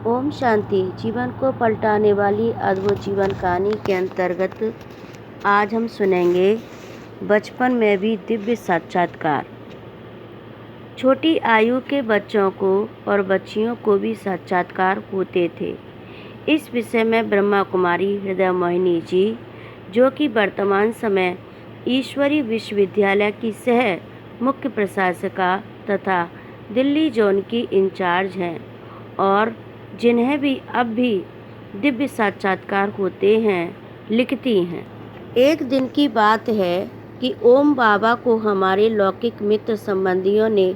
ओम शांति। जीवन को पलटाने वाली अद्भुत जीवन कहानी के अंतर्गत आज हम सुनेंगे बचपन में भी दिव्य साक्षात्कार। छोटी आयु के बच्चों को और बच्चियों को भी साक्षात्कार होते थे। इस विषय में ब्रह्मा कुमारी हृदय मोहिनी जी, जो कि वर्तमान समय ईश्वरी विश्वविद्यालय की सह मुख्य प्रशासिका तथा दिल्ली जोन की इंचार्ज हैं और जिन्हें भी अब भी दिव्य साक्षात्कार होते हैं, लिखती हैं। एक दिन की बात है कि ओम बाबा को हमारे लौकिक मित्र संबंधियों ने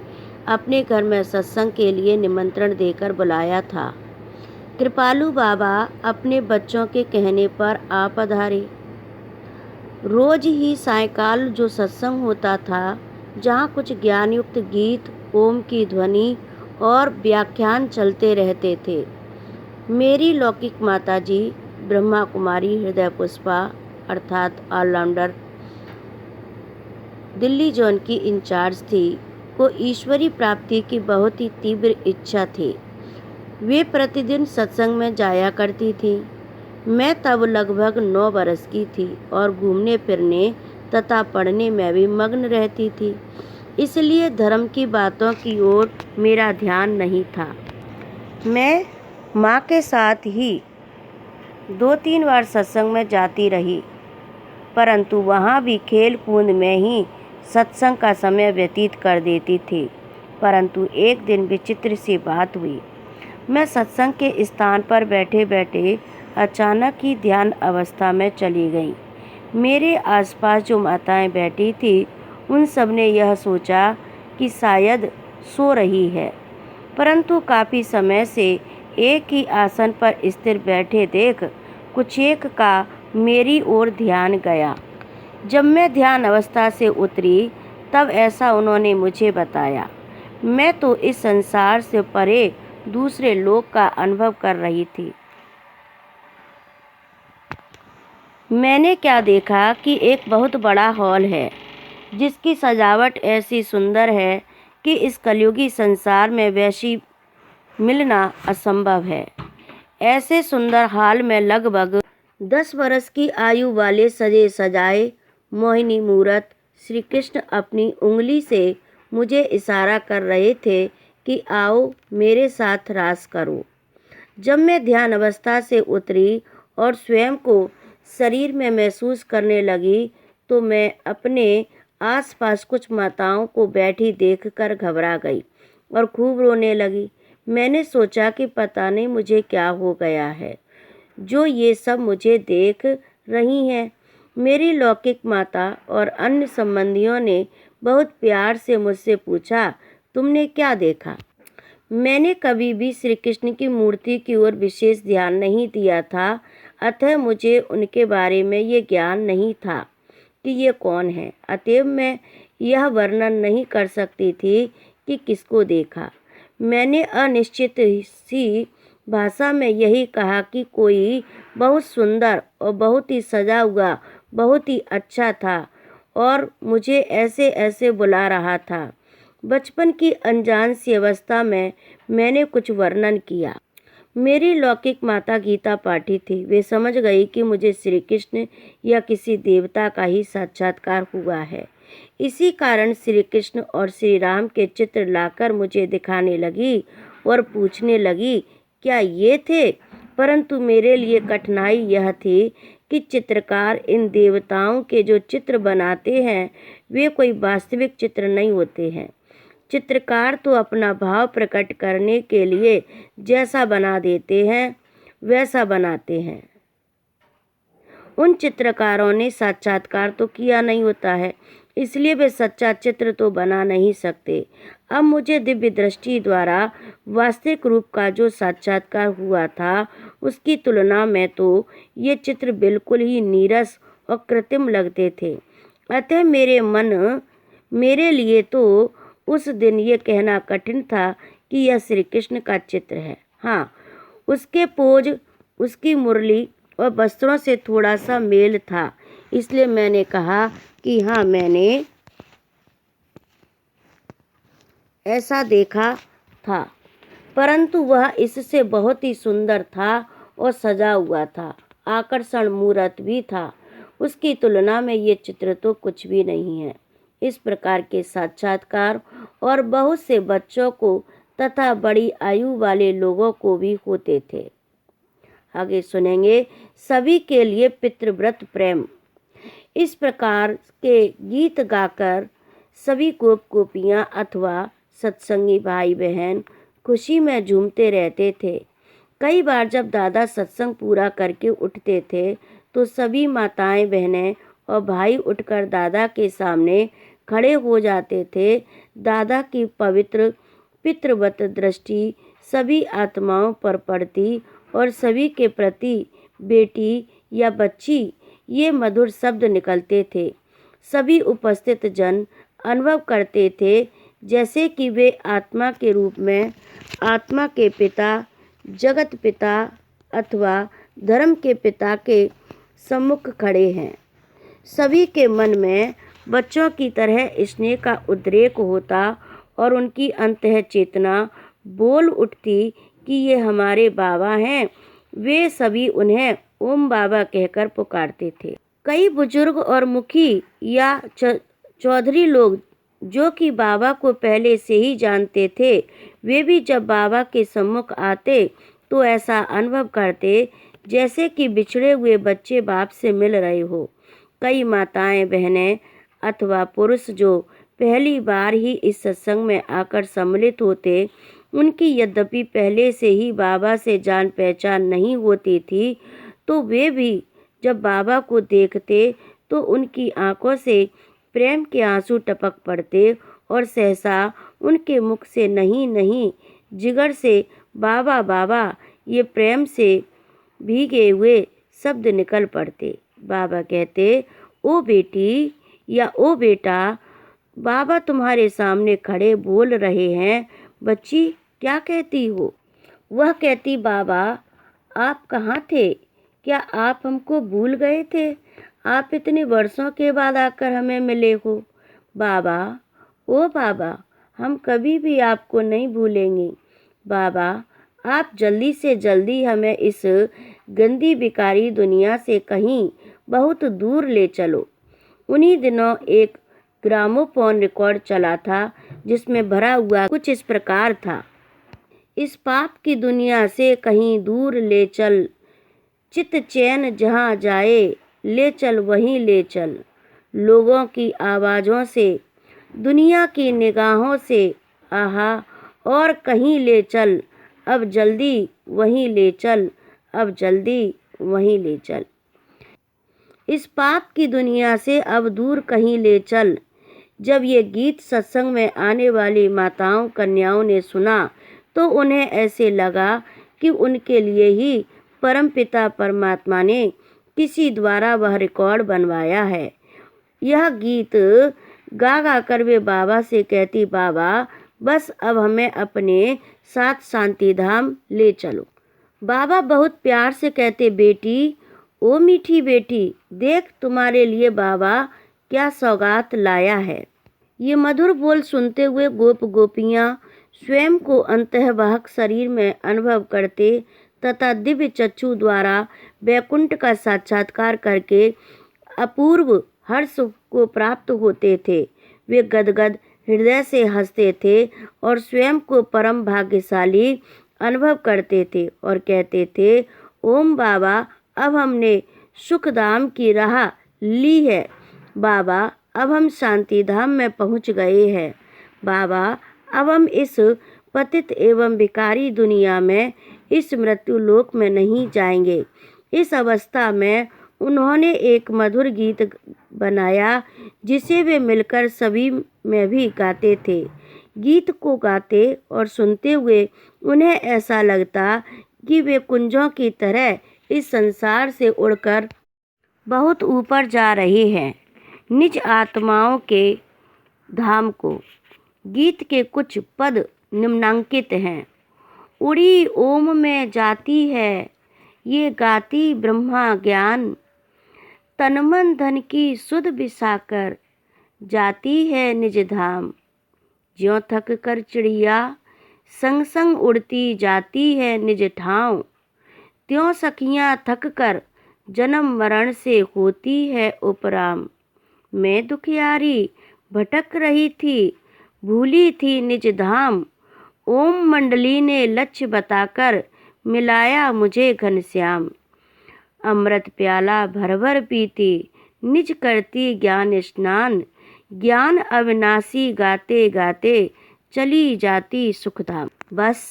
अपने घर में सत्संग के लिए निमंत्रण देकर बुलाया था। कृपालु बाबा अपने बच्चों के कहने पर आ पधारे। रोज ही सायंकाल जो सत्संग होता था, जहाँ कुछ ज्ञानयुक्त गीत, ओम की ध्वनि और व्याख्यान चलते रहते थे। मेरी लौकिक माताजी ब्रह्मा कुमारी हृदय पुष्पा अर्थात ऑलराउंडर दिल्ली जोन की इंचार्ज थी, को ईश्वरी प्राप्ति की बहुत ही तीव्र इच्छा थी। वे प्रतिदिन सत्संग में जाया करती थी। मैं तब लगभग 9 बरस की थी और घूमने फिरने तथा पढ़ने में भी मग्न रहती थी, इसलिए धर्म की बातों की ओर मेरा ध्यान नहीं था। मैं माँ के साथ ही 2-3 बार सत्संग में जाती रही, परंतु वहाँ भी खेल कूद में ही सत्संग का समय व्यतीत कर देती थी। परंतु एक दिन विचित्र सी बात हुई। मैं सत्संग के स्थान पर बैठे बैठे अचानक ही ध्यान अवस्था में चली गई। मेरे आसपास जो माताएं बैठी थी, उन सब ने यह सोचा कि शायद सो रही है, परंतु काफ़ी समय से एक ही आसन पर स्थिर बैठे देख कुछेक का मेरी ओर ध्यान गया। जब मैं ध्यान अवस्था से उतरी, तब ऐसा उन्होंने मुझे बताया। मैं तो इस संसार से परे दूसरे लोक का अनुभव कर रही थी। मैंने क्या देखा कि एक बहुत बड़ा हॉल है, जिसकी सजावट ऐसी सुंदर है कि इस कलयुगी संसार में वैसी मिलना असंभव है। ऐसे सुंदर हॉल में लगभग 10 बरस की आयु वाले सजे सजाए मोहिनी मूरत श्री कृष्ण अपनी उंगली से मुझे इशारा कर रहे थे कि आओ मेरे साथ रास करो। जब मैं ध्यान अवस्था से उतरी और स्वयं को शरीर में महसूस करने लगी, तो मैं अपने आसपास कुछ माताओं को बैठी देखकर घबरा गई और खूब रोने लगी। मैंने सोचा कि पता नहीं मुझे क्या हो गया है, जो ये सब मुझे देख रही हैं। मेरी लौकिक माता और अन्य संबंधियों ने बहुत प्यार से मुझसे पूछा, तुमने क्या देखा? मैंने कभी भी श्री कृष्ण की मूर्ति की ओर विशेष ध्यान नहीं दिया था, अतः मुझे उनके बारे में ये ज्ञान नहीं था कि ये कौन है। अतएव मैं यह वर्णन नहीं कर सकती थी कि किसको देखा। मैंने अनिश्चित सी भाषा में यही कहा कि कोई बहुत सुंदर और बहुत ही सजा हुआ, बहुत ही अच्छा था और मुझे ऐसे ऐसे बुला रहा था। बचपन की अनजान सी अवस्था में मैंने कुछ वर्णन किया। मेरी लौकिक माता गीता पाठी थी। वे समझ गई कि मुझे श्री कृष्ण या किसी देवता का ही साक्षात्कार हुआ है। इसी कारण श्री कृष्ण और श्री राम के चित्र लाकर मुझे दिखाने लगी और पूछने लगी, क्या ये थे? परंतु मेरे लिए कठिनाई यह थी कि चित्रकार इन देवताओं के जो चित्र बनाते हैं, वे कोई वास्तविक चित्र नहीं होते हैं। चित्रकार तो अपना भाव प्रकट करने के लिए जैसा बना देते हैं, वैसा बनाते हैं। उन चित्रकारों ने साक्षात्कार तो किया नहीं होता है, इसलिए वे सच्चा चित्र तो बना नहीं सकते। अब मुझे दिव्य दृष्टि द्वारा वास्तविक रूप का जो साक्षात्कार हुआ था, उसकी तुलना में तो ये चित्र बिल्कुल ही नीरस और कृत्रिम लगते थे। अतः मेरे लिए तो उस दिन ये कहना कठिन था कि यह श्री कृष्ण का चित्र है। हाँ, उसके पोज, उसकी मुरली और वस्त्रों से थोड़ा सा मेल था, इसलिए मैंने कहा कि हाँ, मैंने ऐसा देखा था। परंतु वह इससे बहुत ही सुंदर था और सजा हुआ था, आकर्षण मूर्त भी था। उसकी तुलना में ये चित्र तो कुछ भी नहीं है। इस प्रकार के साक्षात्कार और बहुत से बच्चों को तथा बड़ी आयु वाले लोगों को भी होते थे। आगे सुनेंगे सभी के लिए पितृव्रत प्रेम। इस प्रकार के गीत गाकर सभी गोप गोपियाँ अथवा सत्संगी भाई बहन खुशी में झूमते रहते थे। कई बार जब दादा सत्संग पूरा करके उठते थे तो सभी माताएं बहनें और भाई उठकर दादा के सामने खड़े हो जाते थे। दादा की पवित्र पितृवत दृष्टि सभी आत्माओं पर पड़ती और सभी के प्रति बेटी या बच्ची ये मधुर शब्द निकलते थे। सभी उपस्थित जन अनुभव करते थे जैसे कि वे आत्मा के रूप में आत्मा के पिता, जगत पिता अथवा धर्म के पिता के सम्मुख खड़े हैं। सभी के मन में बच्चों की तरह स्नेह का उद्रेक होता और उनकी अंतः चेतना बोल उठती कि ये हमारे बाबा हैं। वे सभी उन्हें ओम बाबा कहकर पुकारते थे। कई बुजुर्ग और मुखी या चौधरी लोग जो कि बाबा को पहले से ही जानते थे, वे भी जब बाबा के सम्मुख आते तो ऐसा अनुभव करते जैसे कि बिछड़े हुए बच्चे बाप से मिल रहे हो। कई माताएं बहनें अथवा पुरुष जो पहली बार ही इस सत्संग में आकर सम्मिलित होते, उनकी यद्यपि पहले से ही बाबा से जान पहचान नहीं होती थी, तो वे भी जब बाबा को देखते तो उनकी आंखों से प्रेम के आंसू टपक पड़ते और सहसा उनके मुख से नहीं नहीं जिगर से बाबा बाबा ये प्रेम से भीगे हुए शब्द निकल पड़ते। बाबा कहते, ओ बेटी या ओ बेटा, बाबा तुम्हारे सामने खड़े बोल रहे हैं। बच्ची क्या कहती हो? वह कहती, बाबा आप कहाँ थे? क्या आप हमको भूल गए थे? आप इतने वर्षों के बाद आकर हमें मिले हो। बाबा, ओ बाबा, हम कभी भी आपको नहीं भूलेंगे। बाबा, आप जल्दी से जल्दी हमें इस गंदी बिकारी दुनिया से कहीं बहुत दूर ले चलो। उन्हीं दिनों एक ग्रामोफोन रिकॉर्ड चला था जिसमें भरा हुआ कुछ इस प्रकार था, इस पाप की दुनिया से कहीं दूर ले चल, चित चैन जहाँ जाए ले चल वहीं ले चल। लोगों की आवाज़ों से, दुनिया की निगाहों से, आहा, और कहीं ले चल, अब जल्दी वहीं ले चल, अब जल्दी वहीं ले चल। इस पाप की दुनिया से अब दूर कहीं ले चल। जब ये गीत सत्संग में आने वाली माताओं कन्याओं ने सुना तो उन्हें ऐसे लगा कि उनके लिए ही परमपिता परमात्मा ने किसी द्वारा वह रिकॉर्ड बनवाया है। यह गीत गा गा कर वे बाबा से कहती, बाबा बस अब हमें अपने साथ शांति धाम ले चलो। बाबा बहुत प्यार से कहते, बेटी, ओ मीठी बेटी, देख तुम्हारे लिए बाबा क्या सौगात लाया है। ये मधुर बोल सुनते हुए गोप गोपियाँ स्वयं को अंतःवाहक शरीर में अनुभव करते तथा दिव्य चक्षु द्वारा वैकुंठ का साक्षात्कार करके अपूर्व हर्ष को प्राप्त होते थे। वे गदगद हृदय से हंसते थे और स्वयं को परम भाग्यशाली अनुभव करते थे और कहते थे, ओम बाबा, अब हमने सुखधाम की राह ली है। बाबा, अब हम शांति धाम में पहुंच गए हैं। बाबा, अब हम इस पतित एवं भिखारी दुनिया में इस मृत्यु लोक में नहीं जाएंगे। इस अवस्था में उन्होंने एक मधुर गीत बनाया जिसे वे मिलकर सभी में भी गाते थे। गीत को गाते और सुनते हुए उन्हें ऐसा लगता कि वे कुंजों की तरह इस संसार से उड़कर बहुत ऊपर जा रहे हैं, निज आत्माओं के धाम को। गीत के कुछ पद निम्नांकित हैं। उड़ी ओम में जाती है ये गाती ब्रह्मा ज्ञान, तन मन धन की सुध बिसाकर जाती है निज धाम। ज्यों थक कर चिड़िया संग संग उड़ती जाती है निज ठाव। त्यों सखियाँ थक कर जन्म मरण से होती है उपराम। मैं दुखियारी भटक रही थी, भूली थी निज धाम। ओम मंडली ने लक्ष्य बताकर मिलाया मुझे घनश्याम। अमृत प्याला भर भर पीती, निज करती ज्ञान स्नान। ज्ञान अविनाशी गाते गाते चली जाती सुखधाम। बस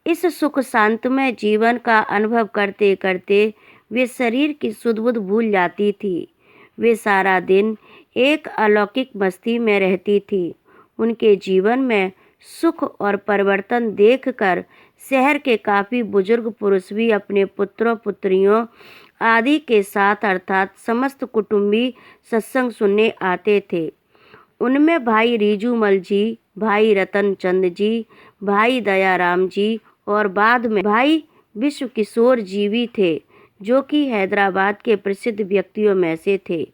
इस सुख शांतमय जीवन का अनुभव करते करते वे शरीर की सुध बुध भूल जाती थी। वे सारा दिन एक अलौकिक मस्ती में रहती थी। उनके जीवन में सुख और परिवर्तन देखकर शहर के काफ़ी बुजुर्ग पुरुष भी अपने पुत्रों पुत्रियों आदि के साथ अर्थात समस्त कुटुंबी सत्संग सुनने आते थे। उनमें भाई रीजूमल जी, भाई रतन चंद जी, भाई दयाराम जी और बाद में भाई विश्व किशोर जी भी थे, जो कि हैदराबाद के प्रसिद्ध व्यक्तियों में से थे।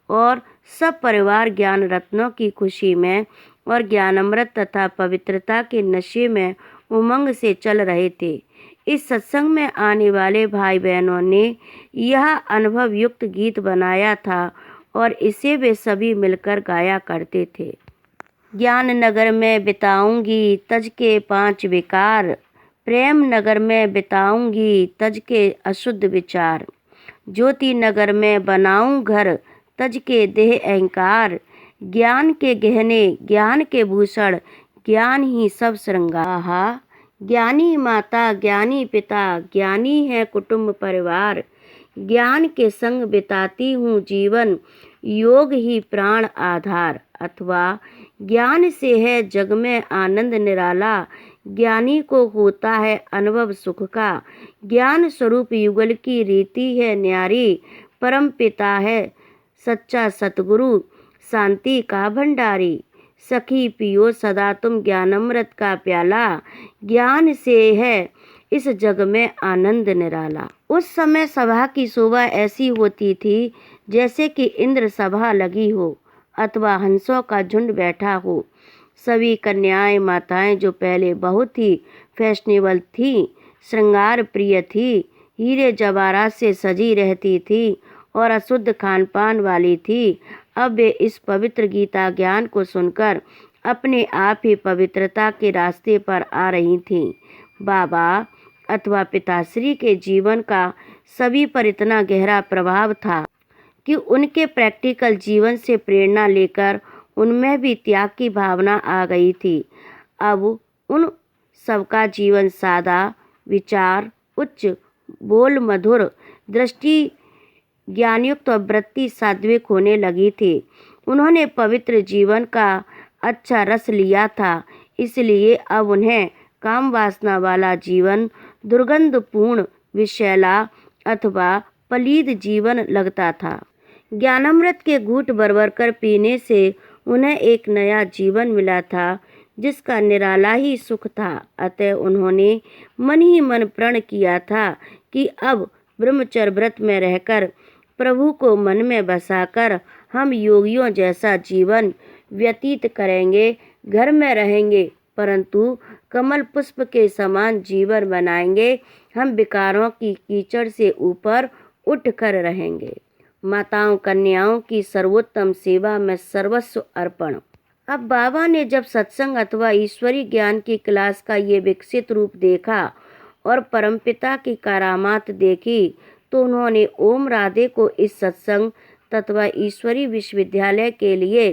और सब परिवार ज्ञान रत्नों की खुशी में और ज्ञानामृत तथा पवित्रता के नशे में उमंग से चल रहे थे। इस सत्संग में आने वाले भाई बहनों ने यह अनुभव युक्त गीत बनाया था और इसे वे सभी मिलकर गाया करते थे। ज्ञान नगर में बिताऊंगी तज के 5 विकार, प्रेम नगर में बिताऊंगी तज के अशुद्ध विचार। ज्योति नगर में बनाऊं घर तज के देह अहंकार। ज्ञान के गहने ज्ञान के भूषण, ज्ञान ही सब श्रृंगार। ज्ञानी माता ज्ञानी पिता, ज्ञानी है कुटुंब परिवार। ज्ञान के संग बिताती हूँ जीवन, योग ही प्राण आधार। अथवा ज्ञान से है जग में आनंद निराला, ज्ञानी को होता है अनुभव सुख का। ज्ञान स्वरूप युगल की रीति है न्यारी, परम पिता है सच्चा सतगुरु, शांति का भंडारी। सखी पियो सदा तुम ज्ञानामृत का प्याला, ज्ञान से है इस जग में आनंद निराला। उस समय सभा की शोभा ऐसी होती थी जैसे कि इंद्र सभा लगी हो अथवा हंसों का झुंड बैठा हो। सभी कन्याएं माताएं जो पहले बहुत ही फैशनेबल थीं, श्रृंगार प्रिय थी, हीरे जवाहरात से सजी रहती थी और अशुद्ध खान पान वाली थी, अब वे इस पवित्र गीता ज्ञान को सुनकर अपने आप ही पवित्रता के रास्ते पर आ रही थीं। बाबा अथवा पिताश्री के जीवन का सभी पर इतना गहरा प्रभाव था कि उनके प्रैक्टिकल जीवन से प्रेरणा लेकर उनमें भी त्याग की भावना आ गई थी। अब उन सबका जीवन सादा, विचार उच्च, बोल मधुर, दृष्टि ज्ञानयुक्त और वृत्ति सात्विक होने लगी थी। उन्होंने पवित्र जीवन का अच्छा रस लिया था, इसलिए अब उन्हें काम वासना वाला जीवन, दुर्गंधपूर्ण, विषैला अथवा पलीद जीवन लगता था। ज्ञानामृत के घूंट भर कर पीने से उन्हें एक नया जीवन मिला था, जिसका निराला ही सुख था। अतः उन्होंने मन ही मन प्रण किया था कि अब ब्रह्मचर्य व्रत में रहकर प्रभु को मन में बसाकर हम योगियों जैसा जीवन व्यतीत करेंगे। घर में रहेंगे परंतु कमल पुष्प के समान जीवन बनाएंगे। हम विकारों की कीचड़ से ऊपर उठकर रहेंगे। माताओं कन्याओं की सर्वोत्तम सेवा में सर्वस्व अर्पण। अब बाबा ने जब सत्संग अथवा ईश्वरी ज्ञान की क्लास का ये विकसित रूप देखा और परमपिता की करामात देखी, तो उन्होंने ओम राधे को इस सत्संग तथा ईश्वरी विश्वविद्यालय के लिए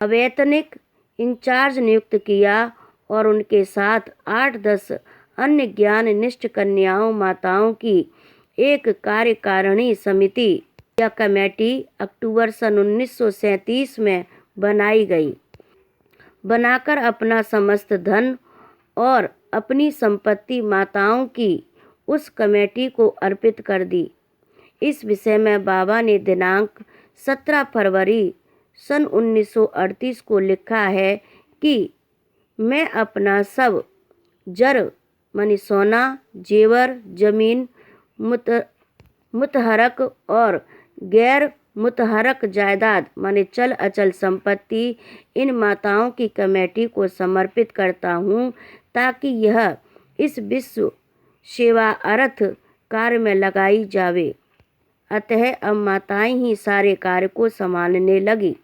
अवैतनिक इंचार्ज नियुक्त किया और उनके साथ 8-10 अन्य ज्ञान निष्ठ कन्याओं माताओं की एक कार्यकारिणी समिति या कमेटी अक्टूबर सन 1937 में बनाई गई। बनाकर अपना समस्त धन और अपनी संपत्ति माताओं की उस कमेटी को अर्पित कर दी। इस विषय में बाबा ने दिनांक 17 फरवरी सन 1938 को लिखा है कि मैं अपना सब जर मानी सोना, जेवर, जमीन, मुतहरक और गैर मुतहरक जायदाद माने चल अचल संपत्ति इन माताओं की कमेटी को समर्पित करता हूँ, ताकि यह इस विश्व सेवा अर्थ कार्य में लगाई जावे। अतः अब माताएं ही सारे कार्य को संभालने लगी।